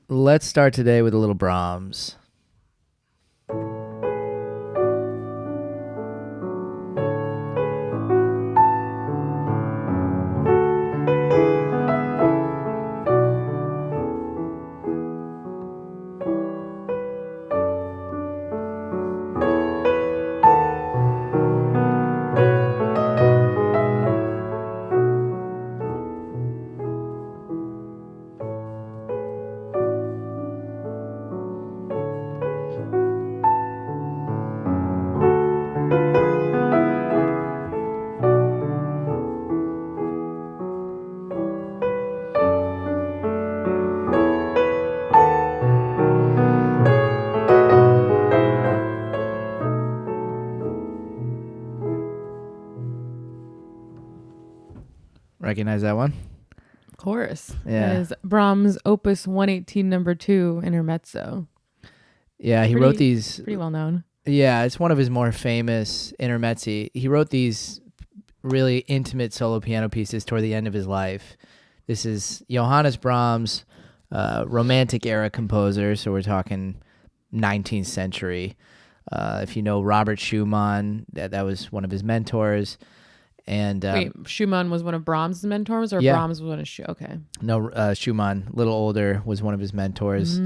Let's start today with a little Brahms. Recognize that one? Of course. Yeah. That is Brahms Opus 118 number 2 Intermezzo. Yeah, he wrote these. Pretty well known. Yeah, it's one of his more famous intermezzi. He wrote these really intimate solo piano pieces toward the end of his life. This is Johannes Brahms, Romantic era composer, so we're talking 19th century. If you know Robert Schumann, that was one of his mentors. And Wait, Schumann was one of Brahms' mentors, or Yeah. Brahms was one of Okay. No, Schumann, a little older, was one of his mentors.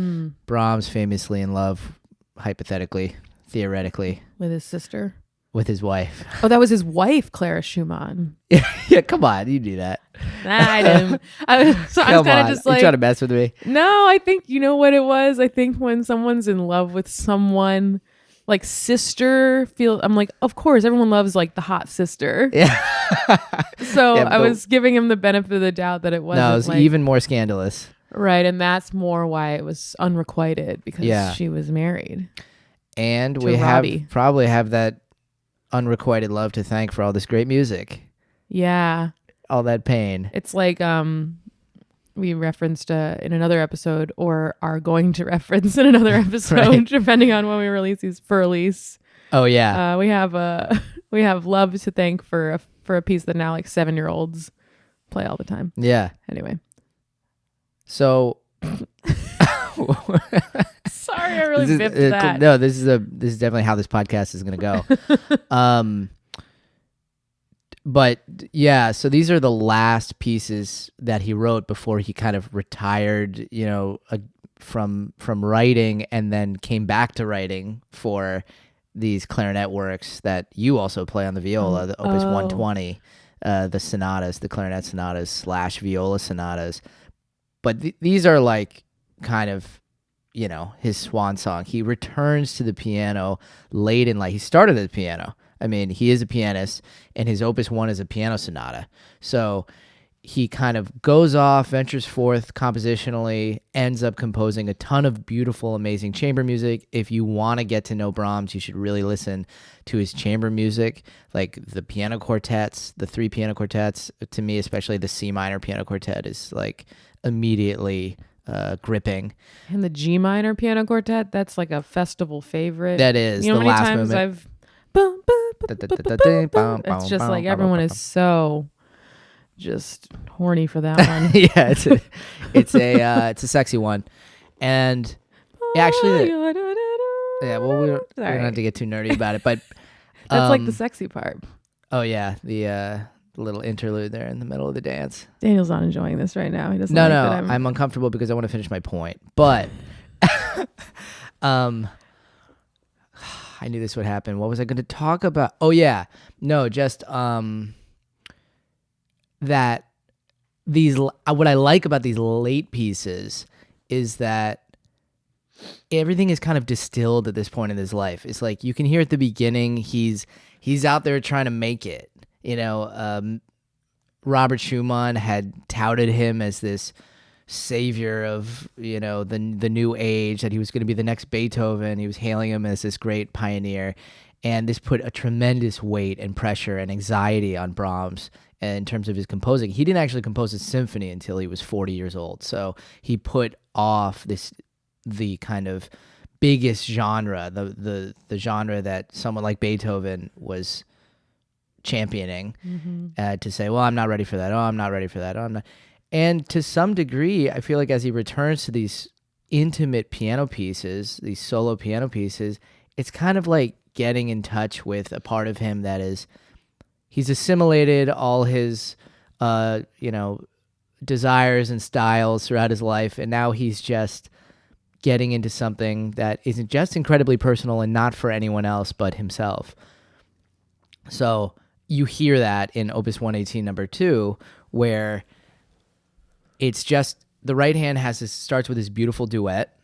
Brahms famously in love, hypothetically, theoretically, With his sister. with his wife. Oh, that was his wife, Clara Schumann. Yeah, come on, you do that. Nah, I didn't. I was Come kind of on, just you like, trying to mess with me? no, I think you know what it was. I think when someone's in love with someone, like sister, I'm like, of course, everyone loves like the hot sister. Yeah. So Yeah, I was giving him the benefit of the doubt that it wasn't No, it was like, even more scandalous. right, and that's more why it was unrequited, because she was married. And To we Robbie. probably have that unrequited love to thank for all this great music, Yeah, all that pain. it's like we referenced in another episode, or are going to reference in another episode, Right. depending on when we release these for release. Oh yeah, We have love to thank for a piece that now like 7-year-olds play all the time. yeah. Anyway, So sorry, I really biffed that. No, this is definitely how this podcast is going to go. But yeah, so these are the last pieces that he wrote before he kind of retired, from writing, and then came back to writing for these clarinet works that you also play on the viola, the Opus 120, the sonatas, the clarinet sonatas / viola sonatas. But these are like kind of, his swan song. He returns to the piano late in life. He started at the piano. I mean, he is a pianist, and his Opus 1 is a piano sonata. So he kind of goes off, ventures forth compositionally, ends up composing a ton of beautiful, amazing chamber music. If you want to get to know Brahms, you should really listen to his chamber music, like the piano quartets, the 3 piano quartets. To me, especially the C minor piano quartet is like immediately gripping. And the G minor piano quartet, that's like a festival favorite. That is you know the how many last times movement. I've it's just like everyone is so just horny for that one. Yeah, it's a sexy one, and actually, yeah. Well, we don't have to get too nerdy about it, but that's like the sexy part. Oh yeah, the little interlude there in the middle of the dance. Daniel's not enjoying this right now. He doesn't. No, like no, that I'm uncomfortable because I want to finish my point, but I knew this would happen. What was I going to talk about? Oh yeah, no, just that these. What I like about these late pieces is that everything is kind of distilled at this point in his life. It's like you can hear at the beginning he's out there trying to make it. Robert Schumann had touted him as this savior of the new age, that he was going to be the next Beethoven. He was hailing him as this great pioneer, and this put a tremendous weight and pressure and anxiety on Brahms in terms of his composing. He didn't actually compose a symphony until he was 40 years old, so he put off the kind of biggest genre, the genre that someone like Beethoven was championing, to say, well, I'm not ready for that. Oh, I'm not ready for that. Oh, I'm not. And to some degree, I feel like as he returns to these intimate piano pieces, these solo piano pieces, it's kind of like getting in touch with a part of him that is, he's assimilated all his, desires and styles throughout his life, and now he's just getting into something that isn't just incredibly personal and not for anyone else but himself. So you hear that in Opus 118 number 2, where it's just the right hand starts with this beautiful duet.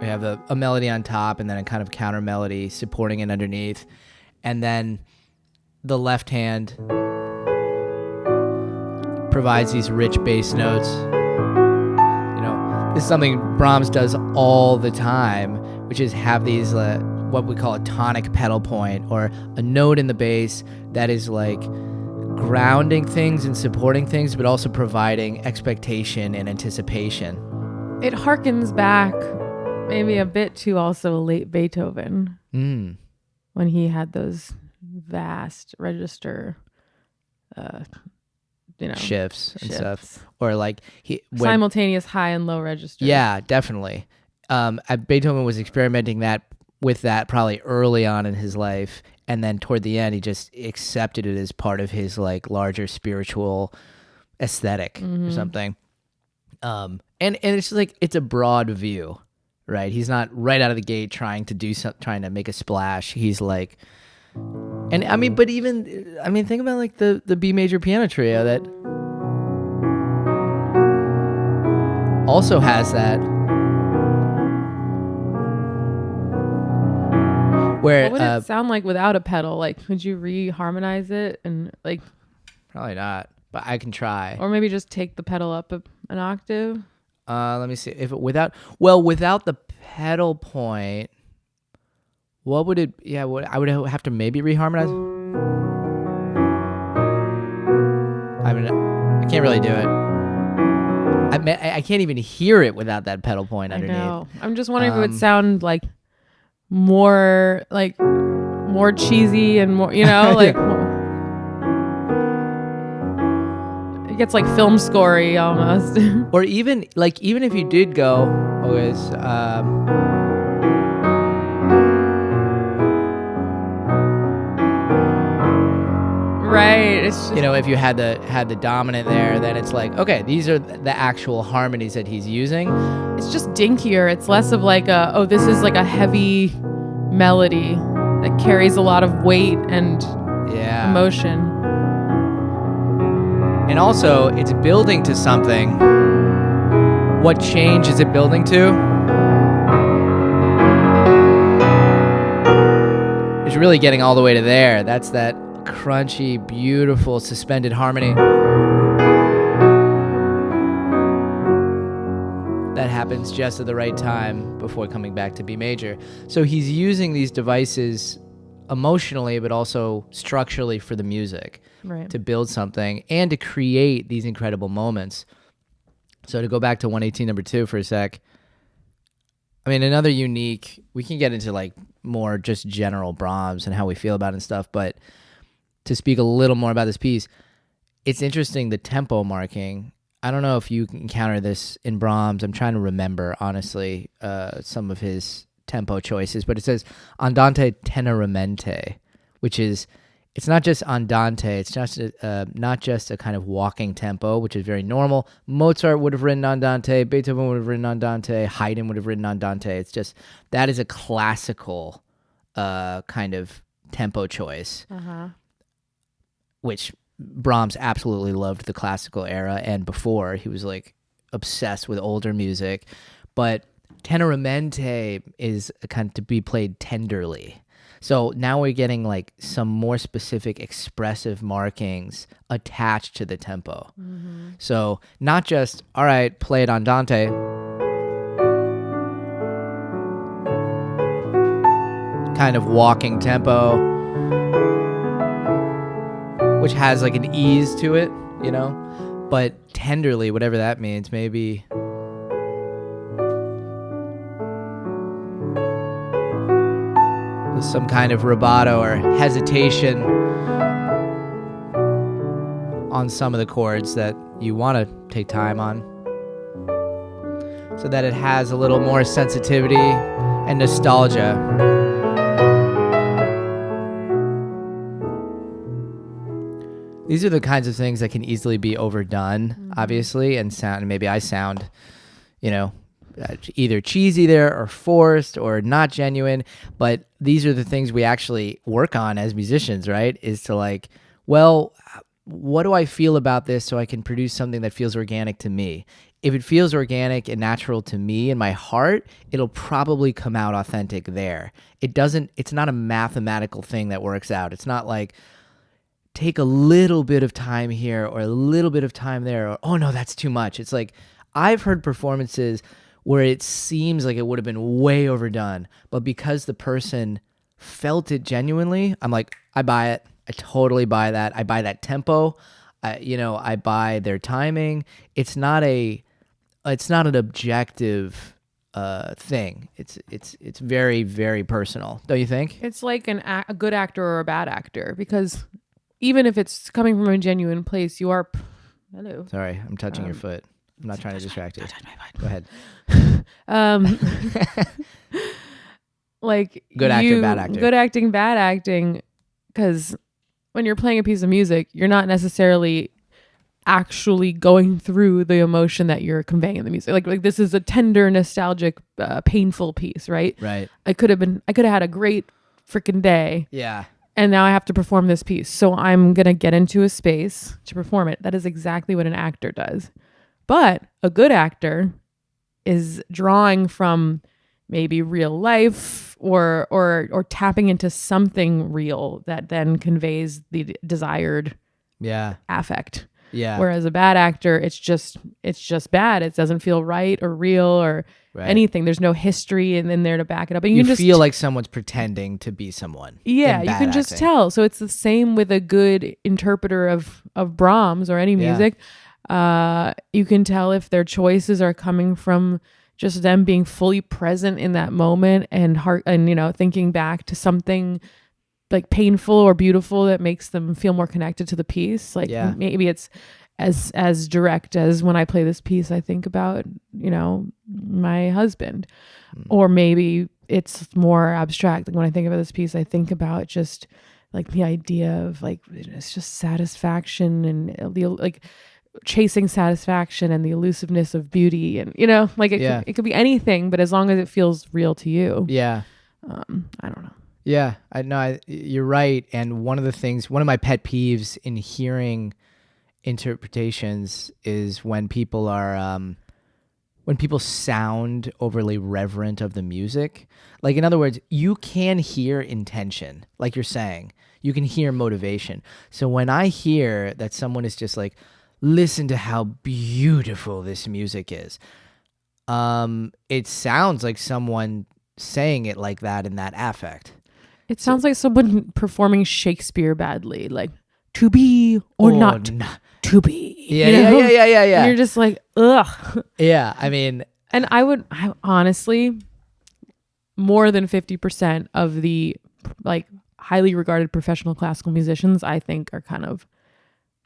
We have a melody on top and then a kind of counter melody supporting it underneath. And then the left hand provides these rich bass notes. This is something Brahms does all the time, which is have these what we call a tonic pedal point, or a note in the bass that is like grounding things and supporting things, but also providing expectation and anticipation. It harkens back maybe a bit to also late Beethoven, when he had those vast register shifts and stuff, or like simultaneous high and low register. Yeah, definitely. Beethoven was experimenting with that probably early on in his life, and then toward the end, he just accepted it as part of his like larger spiritual aesthetic or something. And it's like it's a broad view, right? He's not right out of the gate trying to make a splash. He's like. And think about like the B major piano trio that also has that. Where what would it sound like without a pedal? Like, could you re-harmonize it and like? Probably not, but I can try. Or maybe just take the pedal up an octave. Let me see if without the pedal point. What would it? Yeah, I would have to maybe reharmonize. I mean, I can't really do it. I can't even hear it without that pedal point underneath. I know. I'm just wondering if it would sound like more cheesy and more, like it gets like film scorey almost. Or even if you did go, right. It's just, if you had the dominant there, then it's like, okay, these are the actual harmonies that he's using. It's just dinkier. It's less of like this is like a heavy melody that carries a lot of weight and emotion. And also, it's building to something. What change is it building to? It's really getting all the way to there. That's that crunchy, beautiful, suspended harmony that happens just at the right time before coming back to B major. So he's using these devices emotionally, but also structurally for the music, right, to build something and to create these incredible moments. So to go back to 118 number 2 for a sec, I mean, another unique, we can get into like more just general Brahms and how we feel about it and stuff, but to speak a little more about this piece, it's interesting, the tempo marking. I don't know if you can encounter this in Brahms. I'm trying to remember, honestly, some of his tempo choices, but it says andante teneramente, which is, it's not just andante, it's just not just a kind of walking tempo, which is very normal. Mozart would have written andante, Beethoven would have written andante, Haydn would have written andante. It's just, that is a classical kind of tempo choice. Which Brahms absolutely loved the classical era, and before he was like obsessed with older music. But teneramente is a kind to be played tenderly. So now we're getting like some more specific expressive markings attached to the tempo. So not just, all right, play it andante. Kind of walking tempo, which has like an ease to it, but tenderly, whatever that means, maybe. with some kind of rubato or hesitation on some of the chords that you want to take time on, so that it has a little more sensitivity and nostalgia. These are the kinds of things that can easily be overdone, obviously, and maybe I sound, either cheesy there or forced or not genuine, but these are the things we actually work on as musicians, right? Is to like, well, what do I feel about this so I can produce something that feels organic to me? If it feels organic and natural to me in my heart, it'll probably come out authentic there. It's not a mathematical thing that works out. It's not like, take a little bit of time here or a little bit of time there, or, oh no, that's too much. It's like, I've heard performances where it seems like it would have been way overdone, but because the person felt it genuinely, I'm like, I buy it. I totally buy that. I buy that tempo. I buy their timing. It's not an objective thing. It's very, very personal. Don't you think? It's like a good actor or a bad actor, because even if it's coming from a genuine place, you are. Hello. Sorry, I'm touching your foot. I'm not trying to distract you. Go ahead. Like good actor, bad actor. Good acting, bad acting, because when you're playing a piece of music, you're not necessarily actually going through the emotion that you're conveying in the music. Like this is a tender, nostalgic, painful piece, right? Right. I could have had a great freaking day. Yeah. And now I have to perform this piece. So I'm going to get into a space to perform it. That is exactly what an actor does. But a good actor is drawing from maybe real life or tapping into something real that then conveys the desired affect. Yeah. Whereas a bad actor, it's just bad. It doesn't feel right or real or anything. There's no history in there to back it up. And you just feel like someone's pretending to be someone. Yeah, you can just tell. So it's the same with a good interpreter of Brahms or any music. You can tell if their choices are coming from just them being fully present in that moment and thinking back to something like painful or beautiful that makes them feel more connected to the piece. Like maybe it's as direct as when I play this piece, I think about, my husband, or maybe it's more abstract. Like when I think about this piece, I think about just like the idea of like, it's just satisfaction and the chasing satisfaction and the elusiveness of beauty. And, it could be anything, but as long as it feels real to you. Yeah. I don't know. Yeah, I know you're right. And one of my pet peeves in hearing interpretations is when people sound overly reverent of the music. Like, in other words, you can hear intention, like you're saying. You can hear motivation. So when I hear that someone is just like, listen to how beautiful this music is, it sounds like someone saying it like that in that affect. It sounds like someone performing Shakespeare badly, like to be or not to be. Yeah. And you're just like, ugh. Yeah, I mean, and I honestly, more than 50% of the like highly regarded professional classical musicians, I think, are kind of.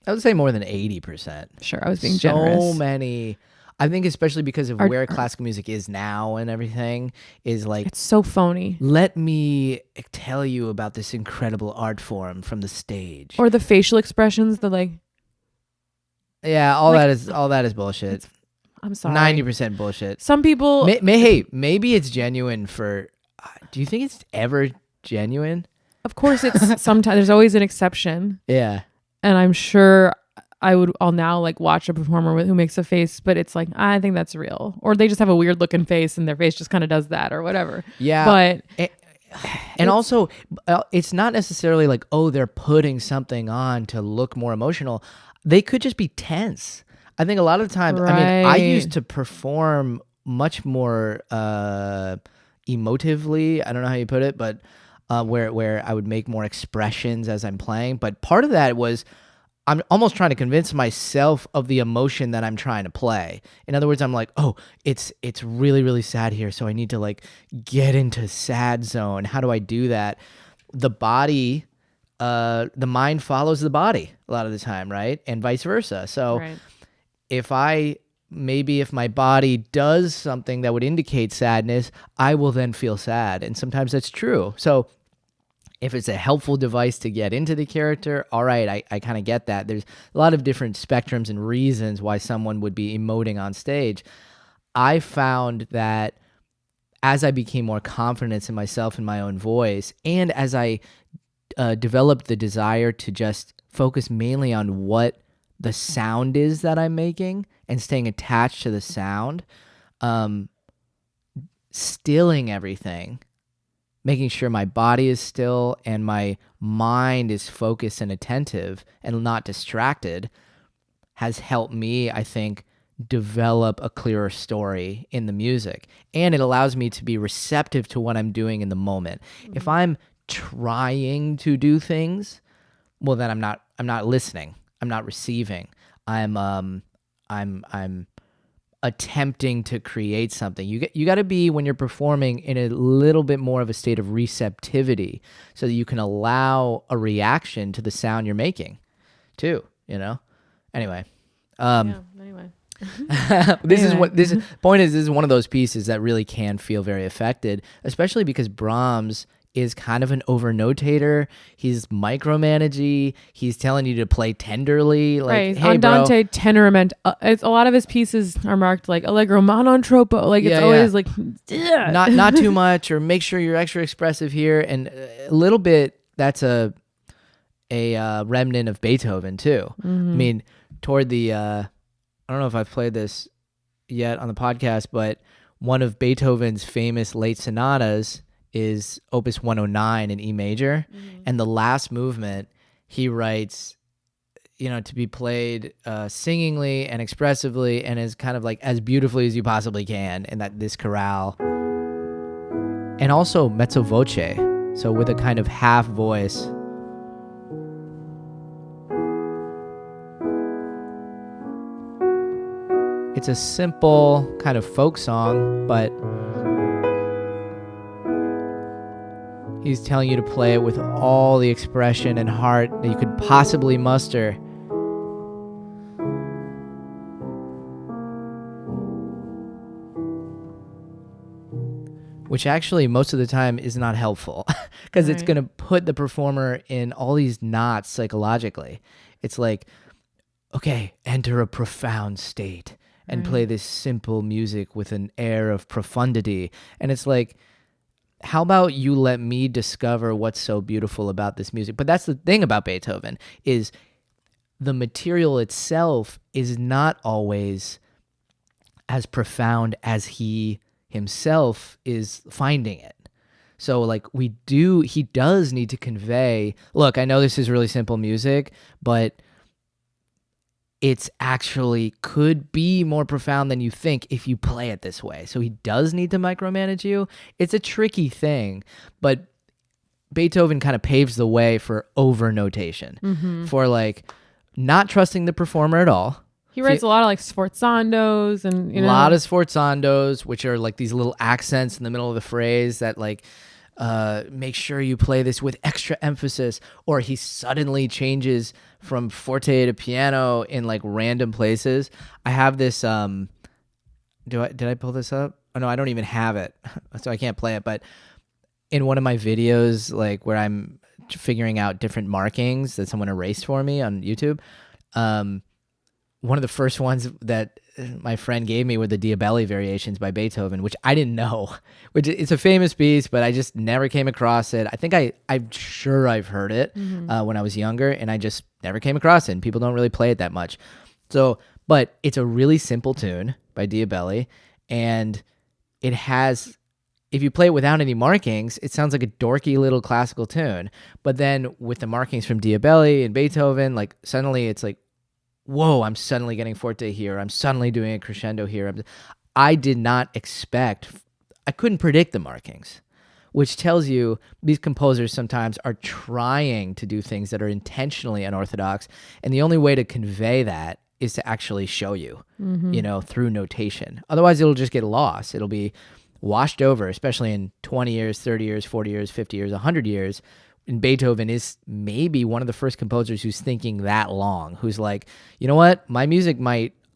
I would say more than 80%. Sure, I was being generous. So many. I think especially because of where classical music is now and everything is like... It's so phony. Let me tell you about this incredible art form from the stage. Or the facial expressions, the like... Yeah, all that is bullshit. I'm sorry. 90% bullshit. Some people... Hey, maybe it's genuine for... do you think it's ever genuine? Of course it's sometimes. There's always an exception. Yeah. And I'm sure... I'll now like watch a performer who makes a face, but it's like, I think that's real. Or they just have a weird looking face and their face just kind of does that or whatever. Yeah. But and also it's not necessarily like, oh, they're putting something on to look more emotional. They could just be tense. I think a lot of the time, right. I mean, I used to perform much more emotively. I don't know how you put it, but where I would make more expressions as I'm playing. But part of that was I'm almost trying to convince myself of the emotion that I'm trying to play. In other words, I'm like, oh, it's really, really sad here, so I need to like get into sad zone. How do I do that? The body, the mind follows the body a lot of the time, right? And vice versa. So Right. if my body does something that would indicate sadness, I will then feel sad. And sometimes that's true. So if it's a helpful device to get into the character, all right, I kind of get that. There's a lot of different spectrums and reasons why someone would be emoting on stage. I found that as I became more confident in myself and my own voice, and as I developed the desire to just focus mainly on what the sound is that I'm making and staying attached to the sound, stilling everything, making sure my body is still and my mind is focused and attentive and not distracted, has helped me, I think, develop a clearer story in the music. And it allows me to be receptive to what I'm doing in the moment. If I'm trying to do things, well, then I'm not listening. I'm not receiving. I'm attempting to create something. You got to be, when you're performing, in a little bit more of a state of receptivity so that you can allow a reaction to the sound you're making too, Anyway. Anyway. This point is one of those pieces that really can feel very affected, especially because Brahms is kind of an over-notator. He's micromanagey. He's telling you to play tenderly. Like, right. Hey, Andante, bro. tenorament. It's a lot of his pieces are marked like allegro non troppo. Like it's always like not too much, or make sure you're extra expressive here. And a little bit, that's a remnant of Beethoven too. I mean, toward the I don't know if I've played this yet on the podcast, but one of Beethoven's famous late sonatas is Opus 109 in E major. And the last movement, he writes, to be played singingly and expressively, and is kind of like as beautifully as you possibly can in this chorale. And also mezzo voce, so with a kind of half voice. It's a simple kind of folk song, but he's telling you to play it with all the expression and heart that you could possibly muster. Which actually most of the time is not helpful because it's going to put the performer in all these knots psychologically. It's like, okay, enter a profound state and play this simple music with an air of profundity. And it's like, how about you let me discover what's so beautiful about this music? But that's the thing about Beethoven, is the material itself is not always as profound as he himself is finding it. So like he does need to convey, look, I know this is really simple music, but it's actually could be more profound than you think if you play it this way. So he does need to micromanage you. It's a tricky thing, but Beethoven kind of paves the way for over notation, for like not trusting the performer at all. He writes a lot of like sforzandos and a lot of sforzandos, which are like these little accents in the middle of the phrase that like make sure you play this with extra emphasis. Or he suddenly changes from forte to piano in like random places. I have this. Did I pull this up? Oh no, I don't even have it, so I can't play it. But in one of my videos, like where I'm figuring out different markings that someone erased for me on YouTube, one of the first ones that my friend gave me were the Diabelli variations by Beethoven, which I didn't know, which it's a famous piece, but I just never came across it. I think I'm sure I've heard it when I was younger, and I just never came across it. And people don't really play it that much. So, but it's a really simple tune by Diabelli, and it has, if you play it without any markings, it sounds like a dorky little classical tune. But then with the markings from Diabelli and Beethoven, like suddenly it's like, whoa, I'm suddenly getting forte here. I'm suddenly doing a crescendo here. I did not expect, I couldn't predict the markings. which tells you these composers sometimes are trying to do things that are intentionally unorthodox. And the only way to convey that is to actually show you, through notation. Otherwise, it'll just get lost. It'll be washed over, especially in 20 years, 30 years, 40 years, 50 years, 100 years. And Beethoven is maybe one of the first composers who's thinking that long, who's like, you know what,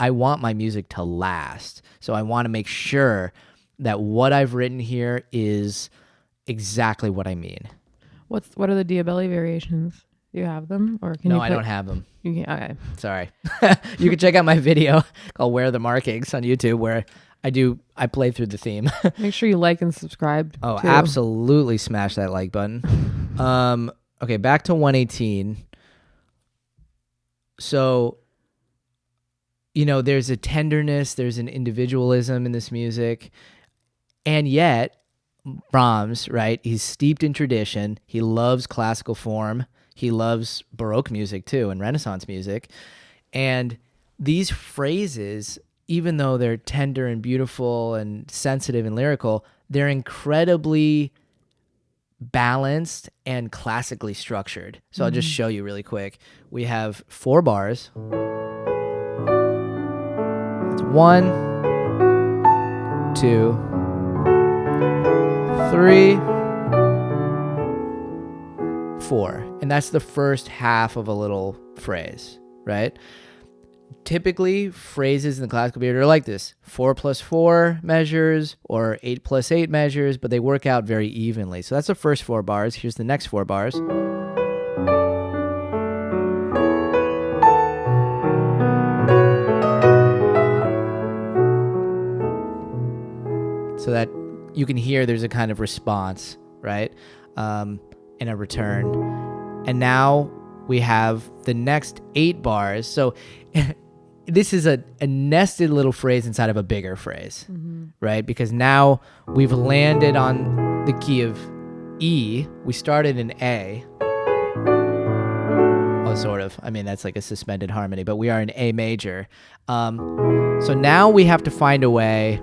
I want my music to last. So I want to make sure that what I've written here is exactly what I mean. What are the Diabelli variations? Do you have them, or can No, you? I don't have them. Okay. Sorry. You can check out my video called "Where Are the Markings" on YouTube, where I play through the theme. Make sure you like and subscribe. Oh, too. Absolutely! Smash that like button. Okay, back to 118. So, there's a tenderness, there's an individualism in this music, and yet Brahms, right? He's steeped in tradition. He loves classical form. He loves Baroque music too, and Renaissance music. And these phrases, even though they're tender and beautiful and sensitive and lyrical, they're incredibly balanced and classically structured. So I'll just show you really quick. We have 4 bars. It's 1, 2, 3, 4. And that's the first half of a little phrase, right? Typically, phrases in the classical period are like this: 4+4 measures or 8+8 measures, but they work out very evenly. So that's the first 4 bars. Here's the next 4 bars. So that you can hear there's a kind of response, right? And a return. And now we have the next 8 bars. So this is a nested little phrase inside of a bigger phrase, right? Because now we've landed on the key of E. We started in A. Well, sort of. I mean, that's like a suspended harmony, but we are in A major. So now we have to find a way.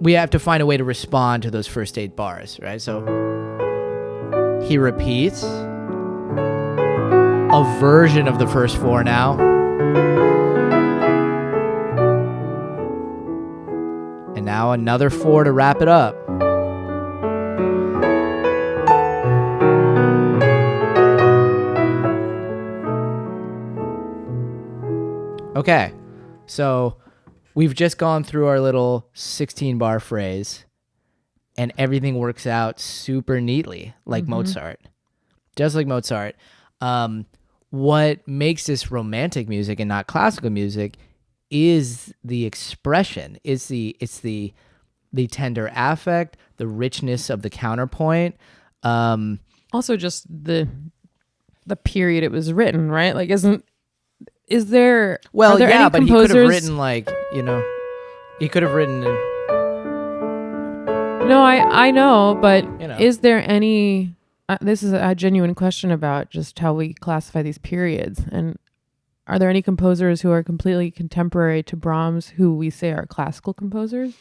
We have to find a way to respond to those first 8 bars, right? So he repeats a version of the first 4 now. And now another 4 to wrap it up. Okay, so we've just gone through our little 16-bar phrase, and everything works out super neatly, like Mozart. Just like Mozart. What makes this romantic music and not classical music is the expression. It's the tender affect, the richness of the counterpoint. Also, just the period it was written, right? Like, is there? Well, are there yeah, any but he could have composers- written he could have written. No, I know, but You know. is there any? This is a genuine question about just how we classify these periods. And are there any composers who are completely contemporary to Brahms who we say are classical composers?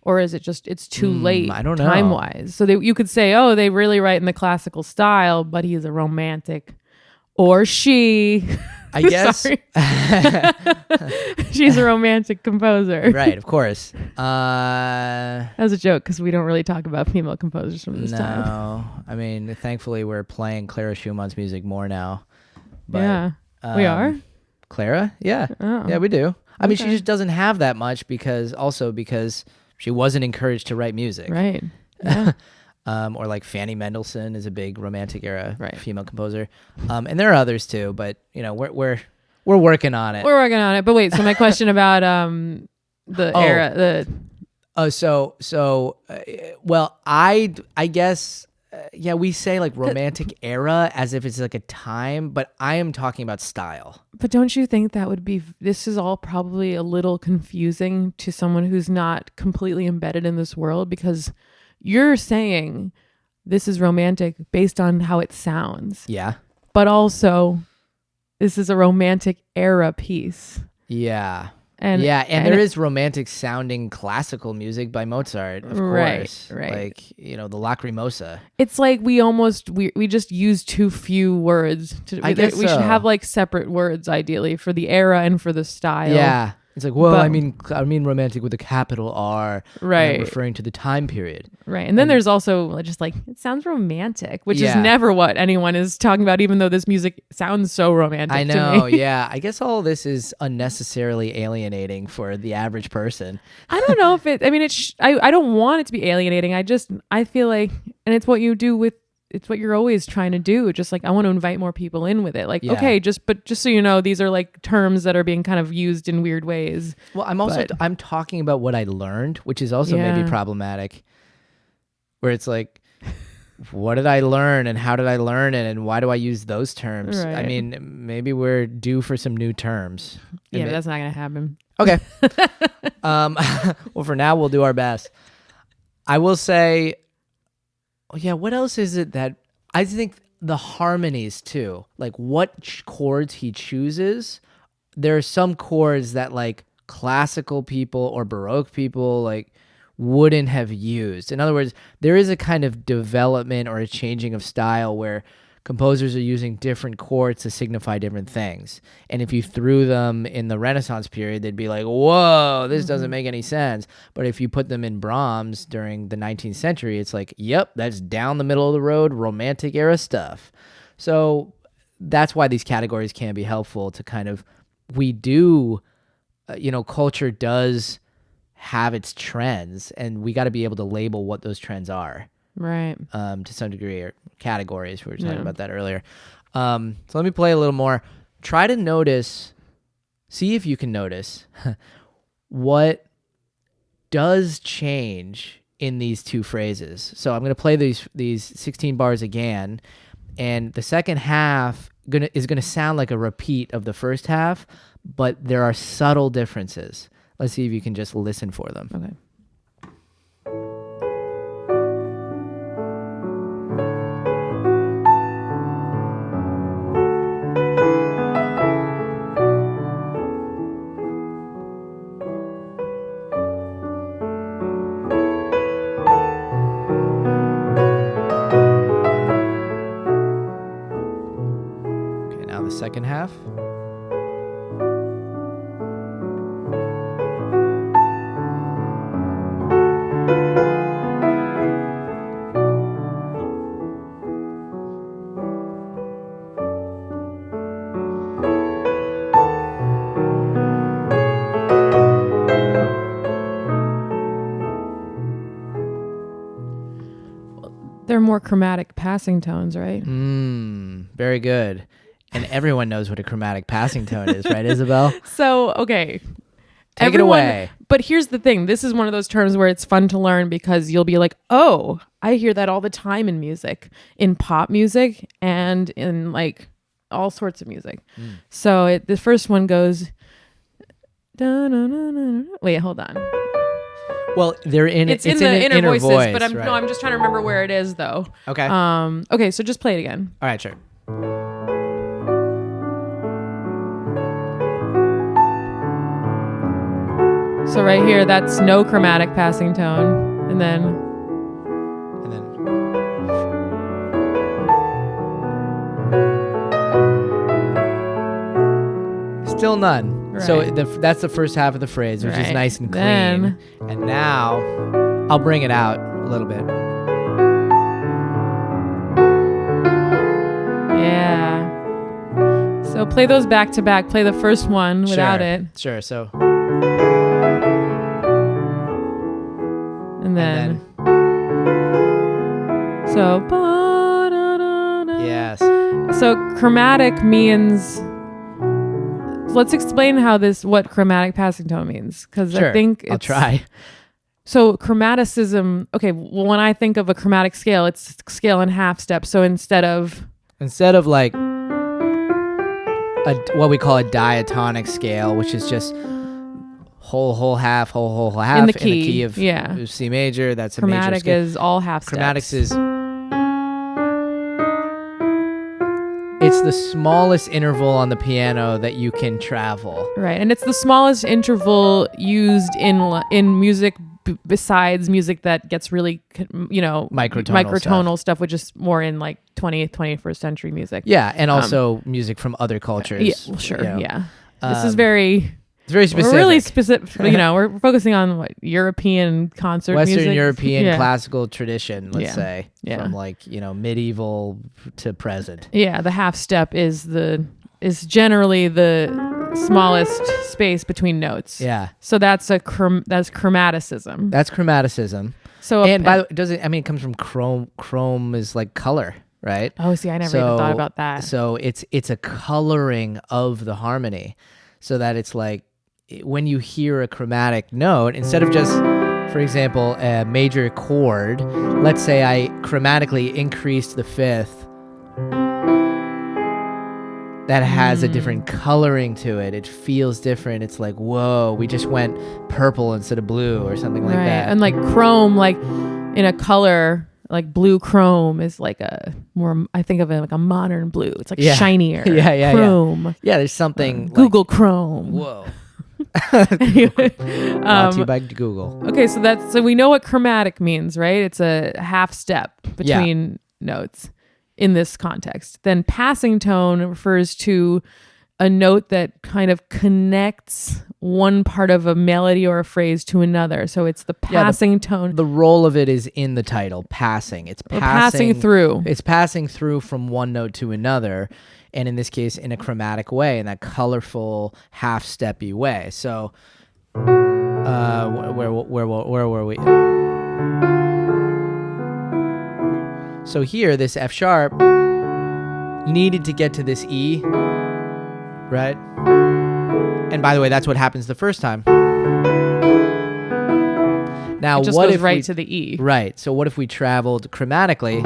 Or is it just, it's too late I don't know. time-wise? So you could say, oh, they really write in the classical style, but he's a romantic. Or she. I guess. She's a romantic composer. Right, of course. That was a joke because we don't really talk about female composers from this time. No, I mean, thankfully we're playing Clara Schumann's music more now. But, Yeah, we are. Clara? Yeah. Oh. Yeah, we do. I mean, she Okay. just doesn't have that much because she wasn't encouraged to write music. Right. Yeah. Or like Fanny Mendelssohn is a big romantic era Right. female composer. And there are others too, but we're working on it. We're working on it. But wait, so my question about the era, well, I guess we say like romantic era as if it's like a time, but I am talking about style. but don't you think that would be, this is all probably a little confusing to someone who's not completely embedded in this world, because you're saying this is romantic based on how it sounds, Yeah. but also this is a romantic era piece. Yeah. And there is romantic sounding classical music by Mozart, of course. Right. Like, the Lacrimosa. It's like we just use too few words. I guess we should so. have like separate words ideally for the era and for the style. Yeah. It's like, well, I mean romantic with a capital R. Right. And I'm referring to the time period. Right. And then there's also just like, it sounds romantic, which is never what anyone is talking about, even though this music sounds so romantic I know, to me. yeah. I guess all this is unnecessarily alienating for the average person. I don't know if I don't want it to be alienating. I feel like, and it's what you do with, it's what you're always trying to do. Just like, I want to invite more people in with it. Like, okay, just so you know, these are like terms that are being kind of used in weird ways. Well, I'm talking about what I learned, which is also maybe problematic, where it's like, what did I learn and how did I learn it and why do I use those terms? Right. I mean, maybe we're due for some new terms. Yeah, but that's not going to happen. Okay. Well, for now, we'll do our best. I will say, what else is it that I think the harmonies too, like what chords he chooses. There are some chords that like classical people or Baroque people like wouldn't have used. In other words, there is a kind of development or a changing of style where composers are using different chords to signify different things. And if you threw them in the Renaissance period, they'd be like, whoa, this doesn't make any sense. But if you put them in Brahms during the 19th century, it's like, yep, that's down the middle of the road, romantic era stuff. So that's why these categories can be helpful to kind of, culture does have its trends, and we got to be able to label what those trends are. Right. To some degree, or categories. We were talking about that earlier. So let me play a little more. Try to see if you can notice what does change in these two phrases. So I'm going to play these 16 bars again, and the second half is going to sound like a repeat of the first half, but there are subtle differences. Let's see if you can just listen for them. Okay. Second half. They're more chromatic passing tones, right? Very good. And everyone knows what a chromatic passing tone is, right, Isabel? So, okay. Take it away. But here's the thing. This is one of those terms where it's fun to learn because you'll be like, oh, I hear that all the time in music, in pop music and in like all sorts of music. So the first one goes, wait, hold on. Well, it's in the inner voices, voice, but I'm just trying to remember where it is though. Okay. Okay, so just play it again. All right, sure. So right here, that's no chromatic passing tone. And then still none. Right. So that's the first half of the phrase, which is nice and clean. Then, and now I'll bring it out a little bit. Yeah. So play those back to back. Play the first one without it. Sure. So. And then. So. Yes. So chromatic means. Let's explain what chromatic passing tone means, because I think I'll try. So chromaticism. Okay, well, when I think of a chromatic scale, it's scale in half steps. So instead of like what we call a diatonic scale, which is just whole half, whole half in the key of C major. That's chromatic a major scale. is all half steps. Chromatics is It's the smallest interval on the piano that you can travel. Right, and it's the smallest interval used in music besides music that gets really, microtonal stuff, which is more in like 20th, 21st century music. Yeah, and also music from other cultures. Yeah, well, sure, yeah. This is very... It's very specific. We're really specific. We're focusing on what European concert Western music. European classical tradition, let's say, from medieval to present. Yeah, the half step is generally the smallest space between notes. Yeah. So that's chromaticism. That's chromaticism. So and by the way, it comes from chrome. Chrome is like color, right? Oh, see, I never even thought about that. So it's a coloring of the harmony, so that it's like, when you hear a chromatic note, instead of just, for example, a major chord, let's say I chromatically increased the fifth, that has a different coloring to it. It feels different. It's like, whoa, we just went purple instead of blue or something like that. And like chrome, like in a color, like blue chrome is like a more, I think of it like a modern blue. It's like shinier. Chrome. Yeah, there's something. Google Chrome. Whoa. Brought to you by Google. Okay, so we know what chromatic means, right? It's a half step between notes in this context. Then passing tone refers to a note that kind of connects one part of a melody or a phrase to another. So it's the passing tone. The role of it is in the title, passing. It's passing through. It's passing through from one note to another. And in this case, in a chromatic way, in that colorful, half-steppy way. So, where were we? So here, this F sharp needed to get to this E, right? And by the way, that's what happens the first time. Now, it just what goes if right to the E? Right. So what if we traveled chromatically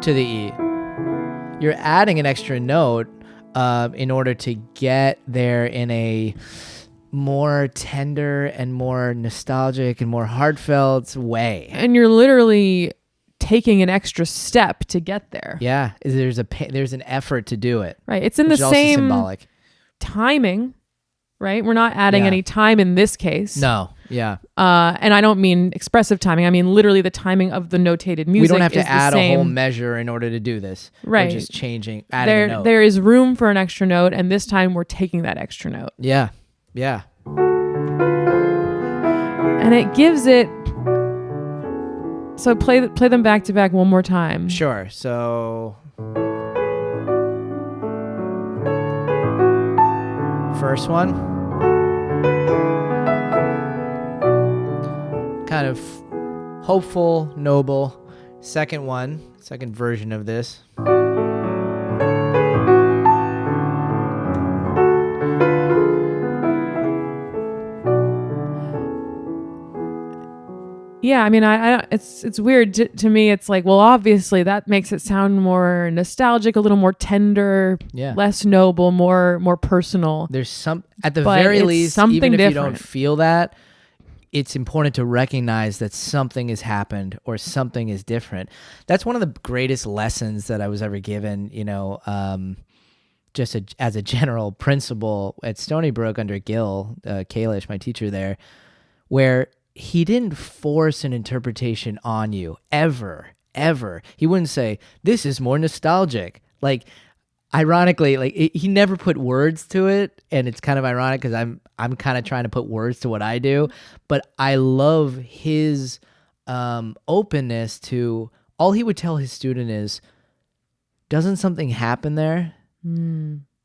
to the E? You're adding an extra note in order to get there in a more tender and more nostalgic and more heartfelt way. And you're literally taking an extra step to get there. Yeah, there's an effort to do it. Right. It's in the same symbolic timing, right? We're not adding any time in this case. No. Yeah. And I don't mean expressive timing. I mean literally the timing of the notated music. We don't have to add a whole measure in order to do this. Right. We're just adding a note. There is room for an extra note, and this time we're taking that extra note. Yeah. Yeah. And it gives it... So play them back to back one more time. Sure. So... First one. Kind of hopeful, noble. Second version of this. Yeah, I mean, it's weird to me. It's like, well, obviously that makes it sound more nostalgic, a little more tender, less noble, more personal. There's at the very least, something even if different. You don't feel that, it's important to recognize that something has happened or something is different. That's one of the greatest lessons that I was ever given, as a general principle at Stony Brook under Gil Kalish, my teacher there, where he didn't force an interpretation on you ever. He wouldn't say, this is more nostalgic. Like, ironically, he never put words to it, and it's kind of ironic because I'm kind of trying to put words to what I do, but I love his openness to, all he would tell his student is, doesn't something happen there?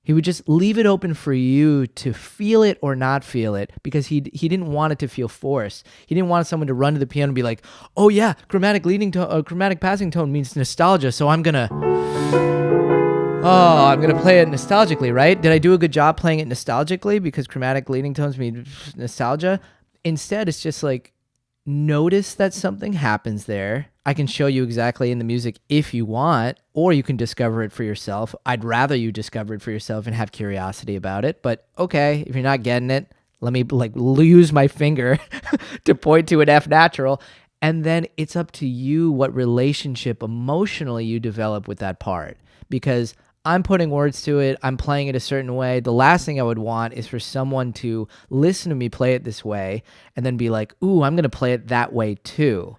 He would just leave it open for you to feel it or not feel it, because he didn't want it to feel forced. He didn't want someone to run to the piano and be like, oh yeah, chromatic leading tone, chromatic passing tone means nostalgia, so I'm gonna play it nostalgically, right? Did I do a good job playing it nostalgically because chromatic leading tones mean nostalgia? Instead, it's just like, notice that something happens there. I can show you exactly in the music if you want, or you can discover it for yourself. I'd rather you discover it for yourself and have curiosity about it. But okay, if you're not getting it, let me use my finger to point to an F natural, And then it's up to you what relationship emotionally you develop with that part. Because I'm putting words to it, I'm playing it a certain way. The last thing I would want is for someone to listen to me play it this way and then be like, ooh, I'm going to play it that way too.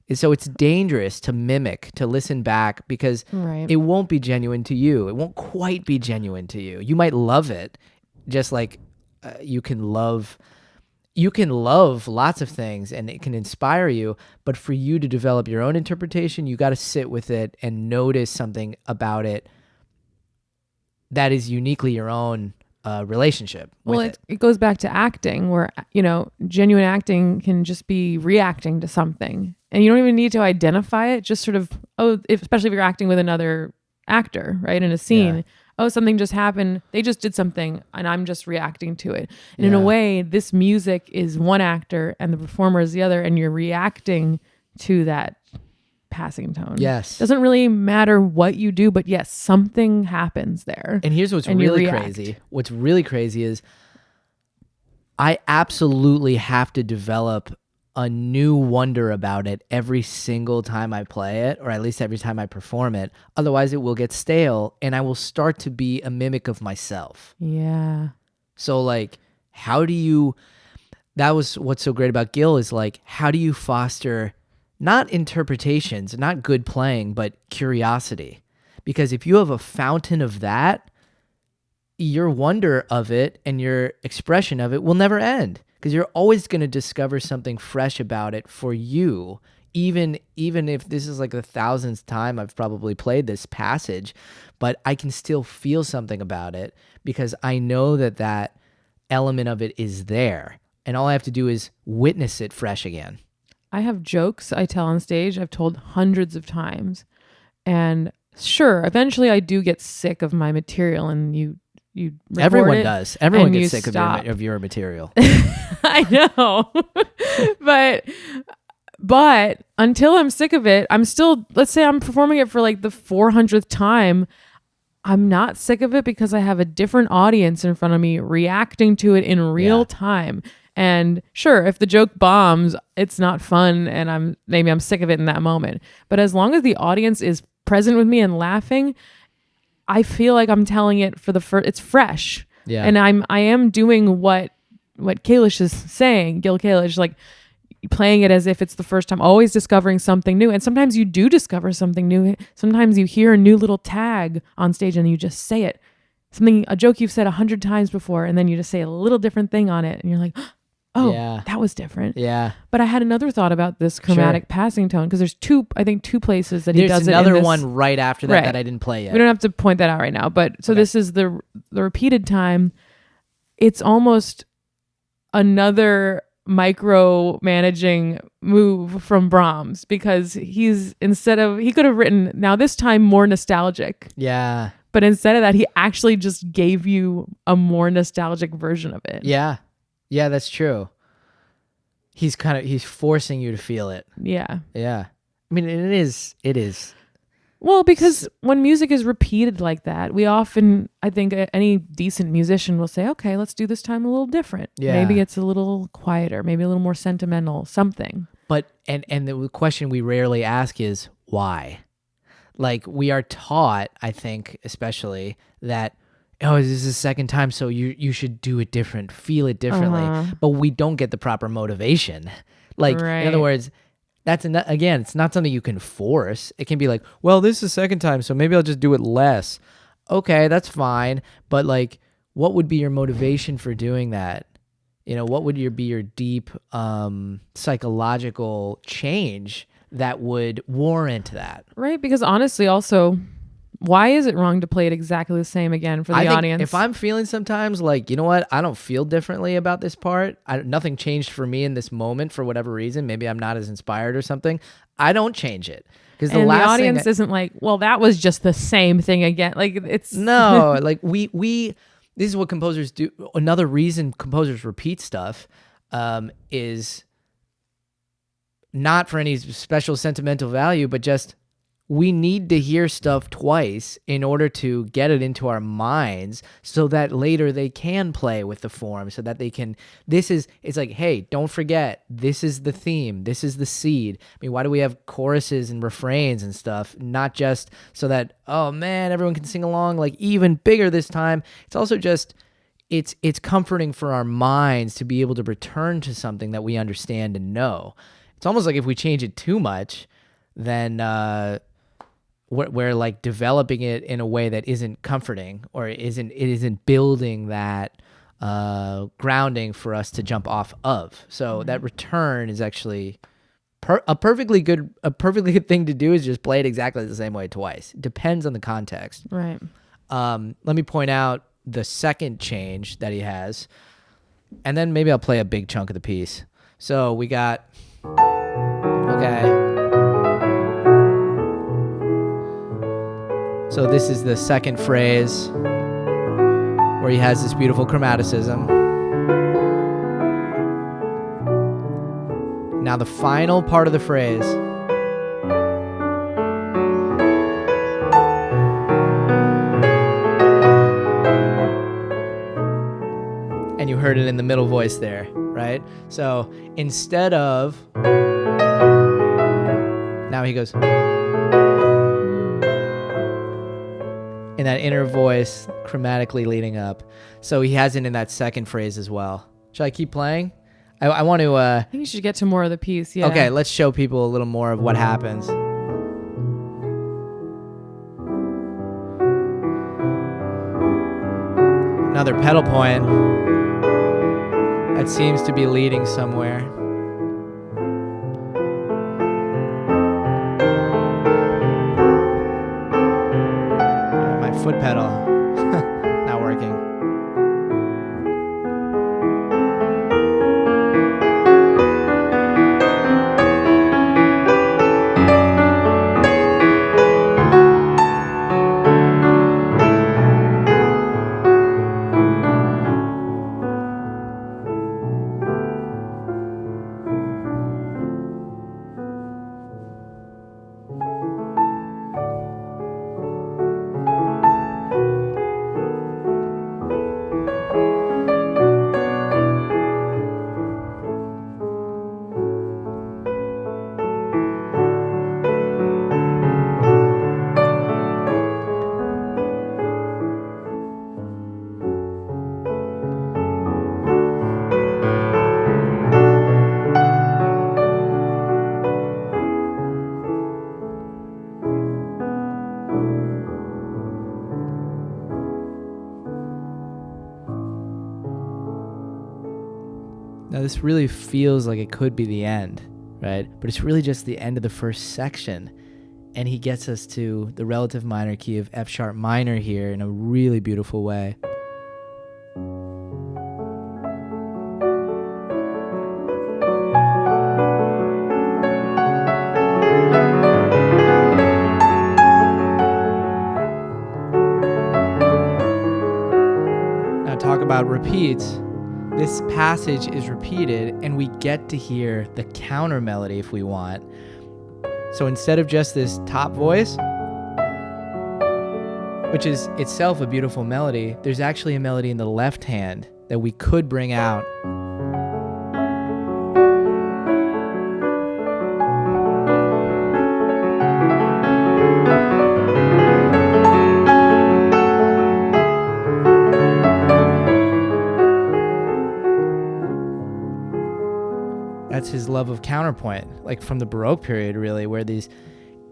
And so it's dangerous to mimic, to listen back, because Right. it won't be genuine to you. It won't quite be genuine to you. You might love it, just like you can love lots of things and it can inspire you, but for you to develop your own interpretation, you got to sit with it and notice something about it that is uniquely your own relationship with Well, it goes back to acting, where, genuine acting can just be reacting to something. And you don't even need to identify it, just sort of, especially if you're acting with another actor, right, in a scene. Yeah. Oh, something just happened. They just did something and I'm just reacting to it. And in Yeah. a way, this music is one actor and the performer is the other, and you're reacting to that passing tone. Yes. Doesn't really matter what you do, but yes, something happens there. And here's what's and you really react. crazy. What's really crazy is I absolutely have to develop a new wonder about it every single time I play it, or at least every time I perform it. Otherwise, it will get stale and I will start to be a mimic of myself. Yeah. So, like, that was what's so great about Gil is, like, how do you foster not interpretations, not good playing, but curiosity? Because if you have a fountain of that, your wonder of it and your expression of it will never end, because you're always going to discover something fresh about it for you, even if this is like the 1,000th time I've probably played this passage, but I can still feel something about it because I know that element of it is there, and all I have to do is witness it fresh again. I have jokes I tell on stage I've told hundreds of times. And sure, eventually I do get sick of my material, and you record Everyone it does. Everyone and you gets sick stop. of your material. I know. but until I'm sick of it, I'm still, let's say I'm performing it for like the 400th time, I'm not sick of it because I have a different audience in front of me reacting to it in real time. And sure, if the joke bombs, it's not fun and I'm sick of it in that moment. But as long as the audience is present with me and laughing, I feel like I'm telling it for the first, it's fresh. Yeah. And I am doing what Kalish is saying, Gil Kalish, like playing it as if it's the first time, always discovering something new. And sometimes you do discover something new. Sometimes you hear a new little tag on stage and you just say it. A joke you've said 100 times before, and then you just say a little different thing on it. And you're like, oh, that was different. Yeah. But I had another thought about this chromatic passing tone, because there's two places that he There's does it. another in this, one right after that I didn't play yet. We don't have to point that out right now. But so this is the repeated time. It's almost another micromanaging move from Brahms, because he could have written, now this time more nostalgic. Yeah. But instead of that, he actually just gave you a more nostalgic version of it. Yeah. Yeah, that's true. He's forcing you to feel it. Yeah. Yeah. I mean, it is. Well, because when music is repeated like that, we often, I think any decent musician will say, okay, let's do this time a little different. Yeah. Maybe it's a little quieter, maybe a little more sentimental, something. But, and the question we rarely ask is why? Like, we are taught, I think, especially that, oh, this is the second time, so you should do it different, feel it differently. But we don't get the proper motivation. Like, in other words, again, it's not something you can force. It can be like, well, this is the second time, so maybe I'll just do it less. Okay, that's fine. But, like, what would be your motivation for doing that? What would be your deep psychological change that would warrant that? Right, because honestly, also, why is it wrong to play it exactly the same again for the audience? If I'm feeling sometimes like, you know what, I don't feel differently about this part. Nothing changed for me in this moment for whatever reason. Maybe I'm not as inspired or something. I don't change it. Because the audience isn't like, well, that was just the same thing again. Like, it's no, like we this is what composers do. Another reason composers repeat stuff is not for any special sentimental value, but just we need to hear stuff twice in order to get it into our minds so that later they can play with the form, so that they can, it's like, hey, don't forget, this is the theme, this is the seed. I mean, why do we have choruses and refrains and stuff? Not just so that, oh man, everyone can sing along, like even bigger this time. It's also just, it's comforting for our minds to be able to return to something that we understand and know. It's almost like if we change it too much, then we're like developing it in a way that isn't comforting, or it isn't building that grounding for us to jump off of. So that return is actually a perfectly good thing to do, is just play it exactly the same way twice. It depends on the context. Right. Let me point out the second change that he has, and then maybe I'll play a big chunk of the piece. So we got, okay. So this is the second phrase where he has this beautiful chromaticism. Now the final part of the phrase. And you heard it in the middle voice there, right? So instead of, now he goes, in that inner voice, chromatically leading up. So he has it in that second phrase as well. Should I keep playing? I want to... I think you should get to more of the piece, yeah. Okay, let's show people a little more of what happens. Another pedal point that seems to be leading somewhere. Foot pedal not working. Now this really feels like it could be the end, right? But it's really just the end of the first section. And he gets us to the relative minor key of F sharp minor here in a really beautiful way. Now talk about repeats. This passage is repeated, and we get to hear the counter melody if we want. So instead of just this top voice, which is itself a beautiful melody, there's actually a melody in the left hand that we could bring out. That's his love of counterpoint, like from the Baroque period, really, where these,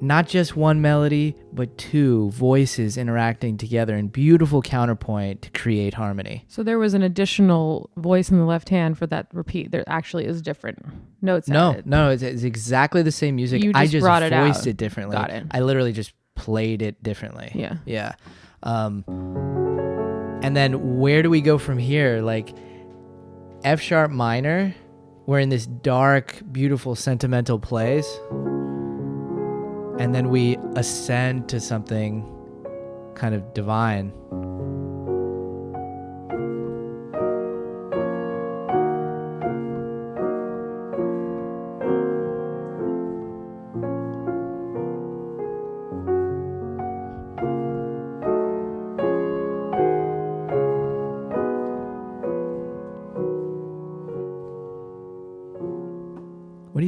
not just one melody, but two voices interacting together in beautiful counterpoint to create harmony. So there was an additional voice in the left hand for that repeat. There actually is different notes. No, it's exactly the same music. I just brought it voiced out. it differently. Got it. I literally just played it differently. Yeah. And then where do we go from here? Like F sharp minor, we're in this dark, beautiful, sentimental place. And then we ascend to something kind of divine.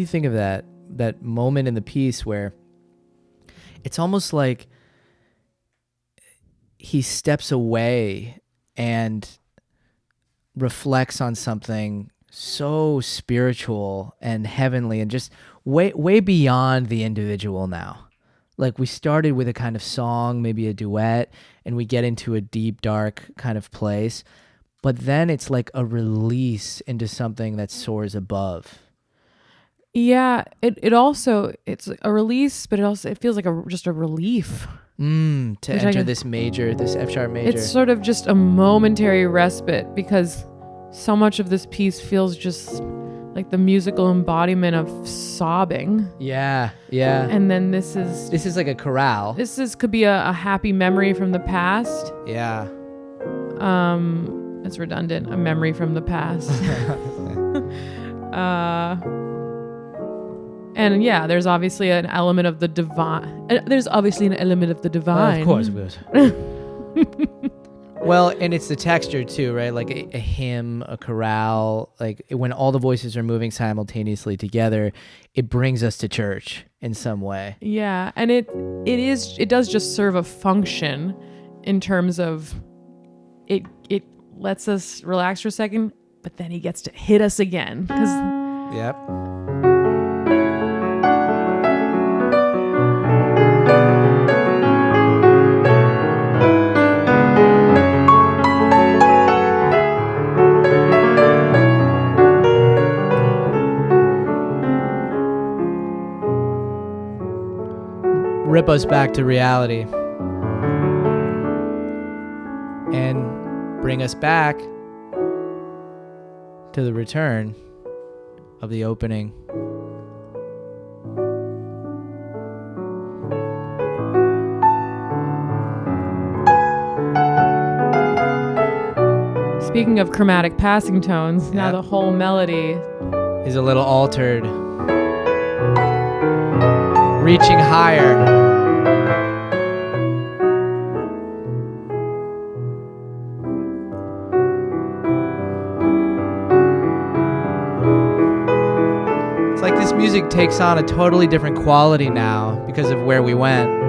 you think of that moment in the piece where it's almost like he steps away and reflects on something so spiritual and heavenly and just way beyond the individual now. Like, we started with a kind of song, maybe a duet, and we get into a deep, dark kind of place. But then it's like a release into something that soars above. Yeah, it's a release, but it feels like just a relief. To enter this F sharp major. It's sort of just a momentary respite, because so much of this piece feels just like the musical embodiment of sobbing. Yeah. And then this is like a chorale. Could be a happy memory from the past. Yeah. It's redundant. A memory from the past. And yeah, there's obviously an element of the divine. Of course. Well, and it's the texture too, right? Like a hymn, a chorale, like when all the voices are moving simultaneously together, it brings us to church in some way. Yeah, and it does just serve a function in terms of it lets us relax for a second, but then he gets to hit us again. Yep. Rip us back to reality and bring us back to the return of the opening. Speaking of chromatic passing tones, now the whole melody is a little altered, reaching higher. This music takes on a totally different quality now because of where we went.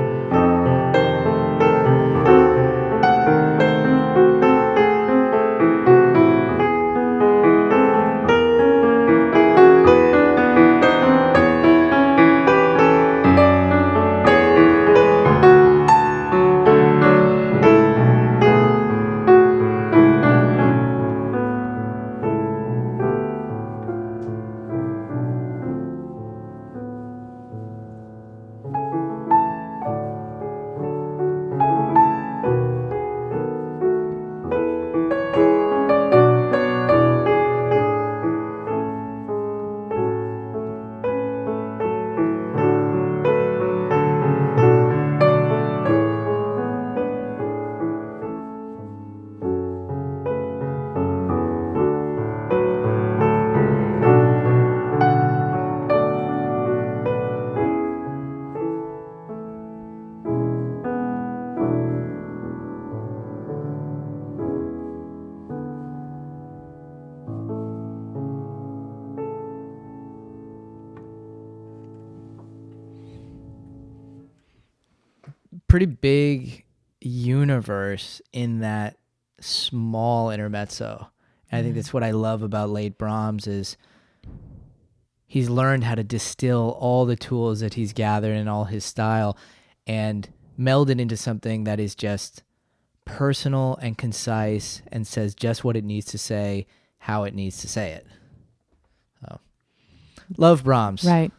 Pretty big universe in that small intermezzo. And I think that's what I love about late Brahms is he's learned how to distill all the tools that he's gathered in all his style and meld it into something that is just personal and concise and says just what it needs to say, how it needs to say it. So, love Brahms. Right.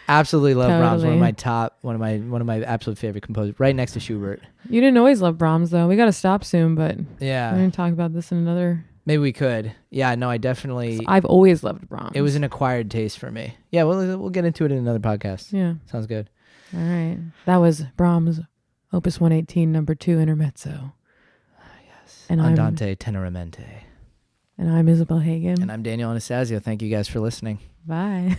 Absolutely love Brahms. Totally. One of my absolute favorite composers, right next to Schubert. You didn't always love Brahms though. We got to stop soon, but yeah, we're gonna talk about this in another. Maybe we could. Yeah, no, I definitely. I've always loved Brahms. It was an acquired taste for me. Yeah, we'll get into it in another podcast. Yeah, sounds good. All right, that was Brahms, Opus 118, Number 2, Intermezzo. Yes. And Andante Tenoramente. And I'm Isabel Hagen. And I'm Daniel Anastasio. Thank you guys for listening. Bye.